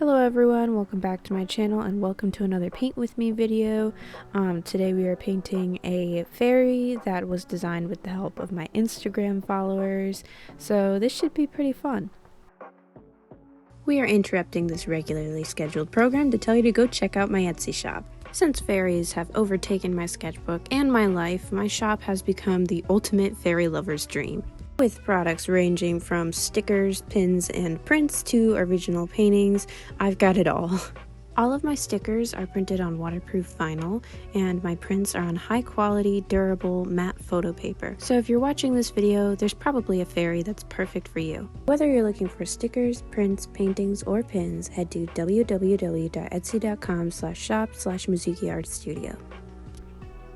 Hello everyone, welcome back to my channel and welcome to another paint with me video. Today we are painting a fairy that was designed with the help of my Instagram followers, so this should be pretty fun. We are interrupting this regularly scheduled program to tell you to go check out my Etsy shop. Since fairies have overtaken my sketchbook and my life, my shop has become the ultimate fairy lover's dream. With products ranging from stickers, pins, and prints to original paintings, I've got it all. All of my stickers are printed on waterproof vinyl, and my prints are on high-quality, durable, matte photo paper. So if you're watching this video, there's probably a fairy that's perfect for you. Whether you're looking for stickers, prints, paintings, or pins, head to www.etsy.com/shop/mizukiartstudio.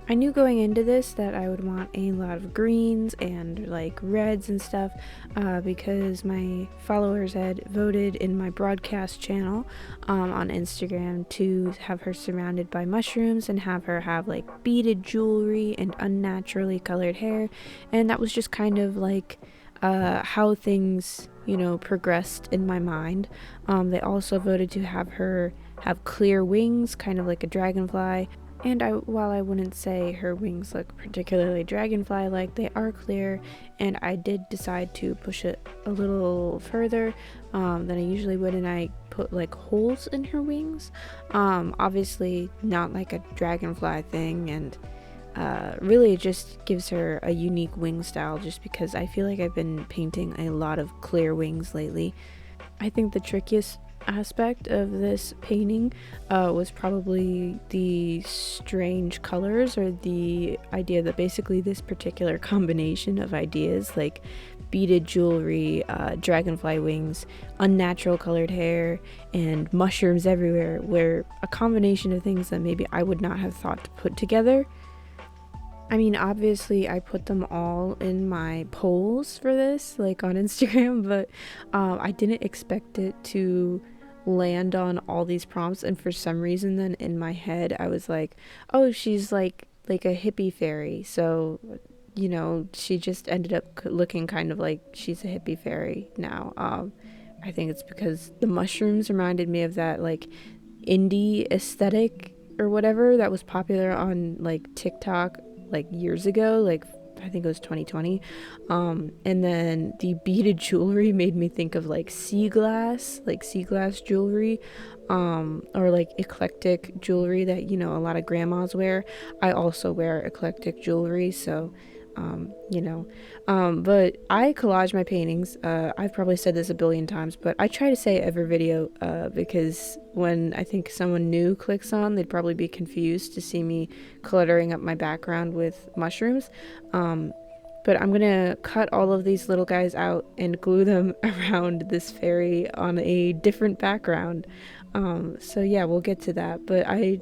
I knew going into this that I would want a lot of greens and like reds and stuff because my followers had voted in my broadcast channel on Instagram to have her surrounded by mushrooms and have her have like beaded jewelry and unnaturally colored hair, and that was just kind of like how things, you know, progressed in my mind. They also voted to have her have clear wings, kind of like a dragonfly. And while I wouldn't say her wings look particularly dragonfly-like, they are clear, and I did decide to push it a little further than I usually would, and I put like holes in her wings. Obviously not like a dragonfly thing, and really it just gives her a unique wing style just because I feel like I've been painting a lot of clear wings lately. I think the trickiest aspect of this painting was probably the strange colors, or the idea that basically this particular combination of ideas like beaded jewelry, dragonfly wings, unnatural colored hair, and mushrooms everywhere were a combination of things that maybe I would not have thought to put together. I mean, obviously I put them all in my polls for this, like on Instagram, but I didn't expect it to land on all these prompts, and for some reason then in my head I was like, oh, she's like a hippie fairy, so you know, she just ended up looking kind of like she's a hippie fairy now. I think it's because the mushrooms reminded me of that like indie aesthetic or whatever that was popular on like TikTok like years ago, like I think it was 2020. And then the beaded jewelry made me think of like sea glass jewelry, or like eclectic jewelry that, you know, a lot of grandmas wear. I also wear eclectic jewelry, so you know, but I collage my paintings. I've probably said this a billion times, but I try to say it every video because when I think someone new clicks on, they'd probably be confused to see me cluttering up my background with mushrooms. But I'm gonna cut all of these little guys out and glue them around this fairy on a different background. So yeah, we'll get to that, but I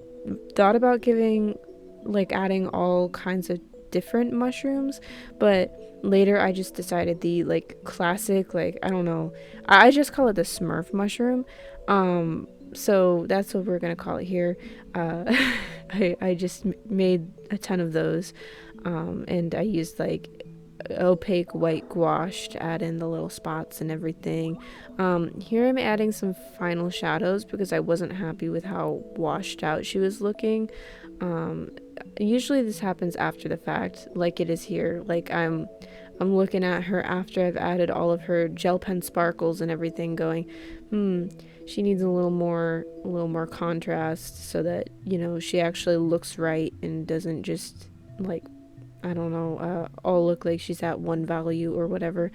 thought about adding all kinds of different mushrooms, but later I just decided the like classic, like I don't know, I just call it the Smurf mushroom, so that's what we're gonna call it here. I just made a ton of those, and I used like opaque white gouache to add in the little spots and everything. Here I'm adding some final shadows because I wasn't happy with how washed out she was looking. Usually this happens after the fact, like it is here. Like I'm looking at her after I've added all of her gel pen sparkles and everything, going, she needs a little more contrast so that, you know, she actually looks right and doesn't just like, I don't know, all look like she's at one value or whatever.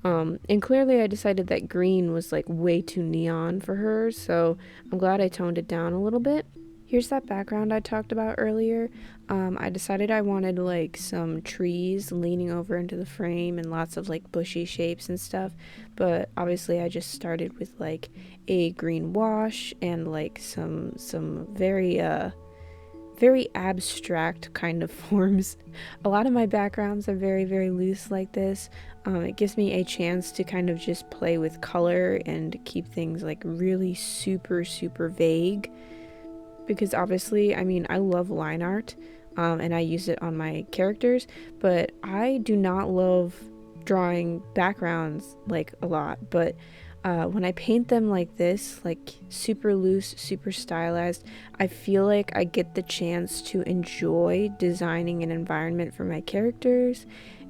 And clearly I decided that green was like way too neon for her, so I'm glad I toned it down a little bit. Here's that background I talked about earlier. I decided I wanted like some trees leaning over into the frame and lots of like bushy shapes and stuff, but obviously I just started with like a green wash and like some very abstract kind of forms. A lot of my backgrounds are very, very loose like this. It gives me a chance to kind of just play with color and keep things like really super, super vague. Because obviously, I mean, I love line art, and I use it on my characters, but I do not love drawing backgrounds like a lot. But when I paint them like this, like super loose, super stylized, I feel like I get the chance to enjoy designing an environment for my characters.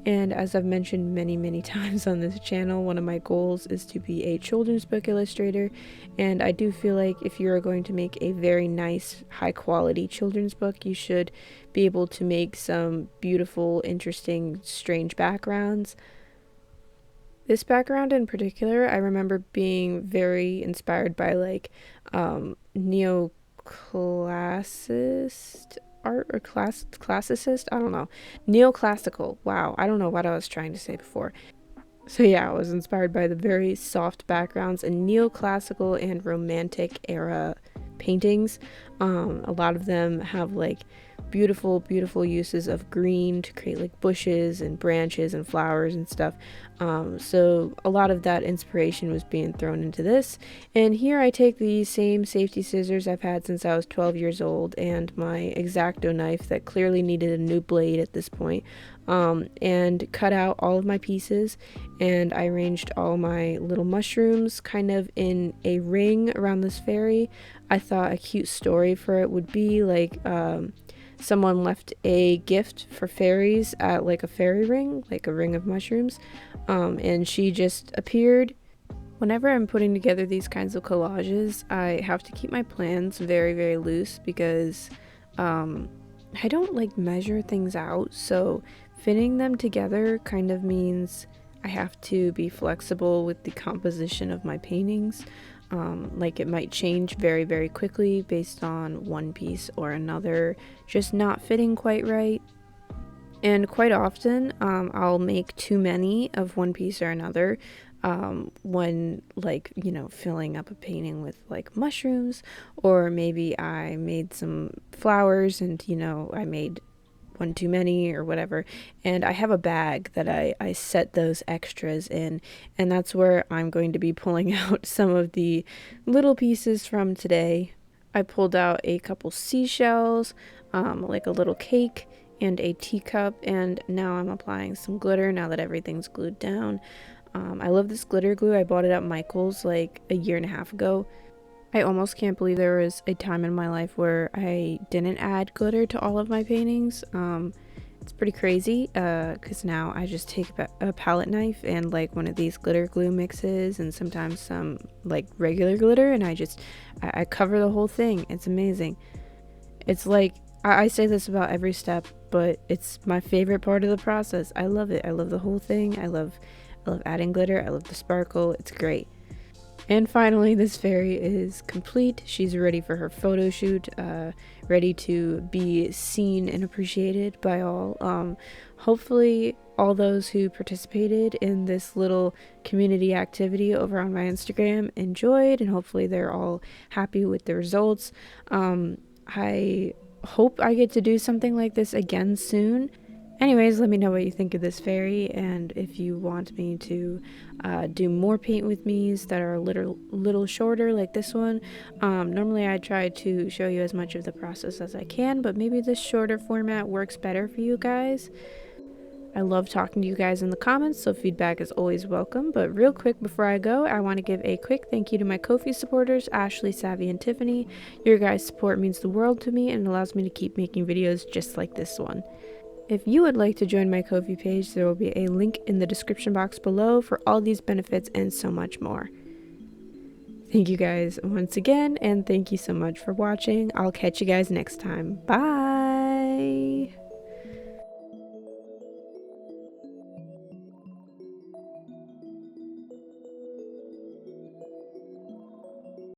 And as I've mentioned many times on this channel, one of my goals is to be a children's book illustrator, and I do feel like if you're going to make a very nice, high quality children's book, you should be able to make some beautiful, interesting, strange backgrounds. This background in particular, I remember being very inspired by like neoclassicist art or classicist, I don't know, neoclassical. Wow, I don't know what I was trying to say before. So yeah, I was inspired by the very soft backgrounds and neoclassical and romantic era paintings. A lot of them have like beautiful uses of green to create like bushes and branches and flowers and stuff. So a lot of that inspiration was being thrown into this. And here I take the same safety scissors I've had since I was 12 years old and my X-Acto knife that clearly needed a new blade at this point, and cut out all of my pieces, and I arranged all my little mushrooms kind of in a ring around this fairy. I thought a cute story for it would be like someone left a gift for fairies at like a fairy ring, like a ring of mushrooms, and she just appeared. Whenever I'm putting together these kinds of collages, I have to keep my plans very loose because I don't like measure things out, so fitting them together kind of means I have to be flexible with the composition of my paintings. Like it might change very quickly based on one piece or another just not fitting quite right. And quite often I'll make too many of one piece or another when, like, you know, filling up a painting with like mushrooms, or maybe I made some flowers and, you know, I made one too many or whatever, and I have a bag that I set those extras in, and that's where I'm going to be pulling out some of the little pieces from today. I pulled out a couple seashells, like a little cake and a teacup, and now I'm applying some glitter now that everything's glued down. I love this glitter glue. I bought it at Michael's like a year and a half ago. I almost can't believe there was a time in my life where I didn't add glitter to all of my paintings. It's pretty crazy because now I just take a palette knife and like one of these glitter glue mixes and sometimes some like regular glitter, and I cover the whole thing. It's amazing. It's like, I say this about every step, but it's my favorite part of the process. I love it. I love the whole thing. I love adding glitter. I love the sparkle. It's great. And finally, this fairy is complete. She's ready for her photo shoot, ready to be seen and appreciated by all. Hopefully, all those who participated in this little community activity over on my Instagram enjoyed, and hopefully they're all happy with the results. I hope I get to do something like this again soon. Anyways, let me know what you think of this fairy, and if you want me to do more paint with me's that are a little shorter like this one. Normally I try to show you as much of the process as I can, but maybe this shorter format works better for you guys. I love talking to you guys in the comments, so feedback is always welcome. But real quick before I go, I want to give a quick thank you to my Ko-fi supporters, Ashley, Savvy, and Tiffany. Your guys' support means the world to me and allows me to keep making videos just like this one. If you would like to join my Ko-fi page, there will be a link in the description box below for all these benefits and so much more. Thank you guys once again, and thank you so much for watching. I'll catch you guys next time. Bye!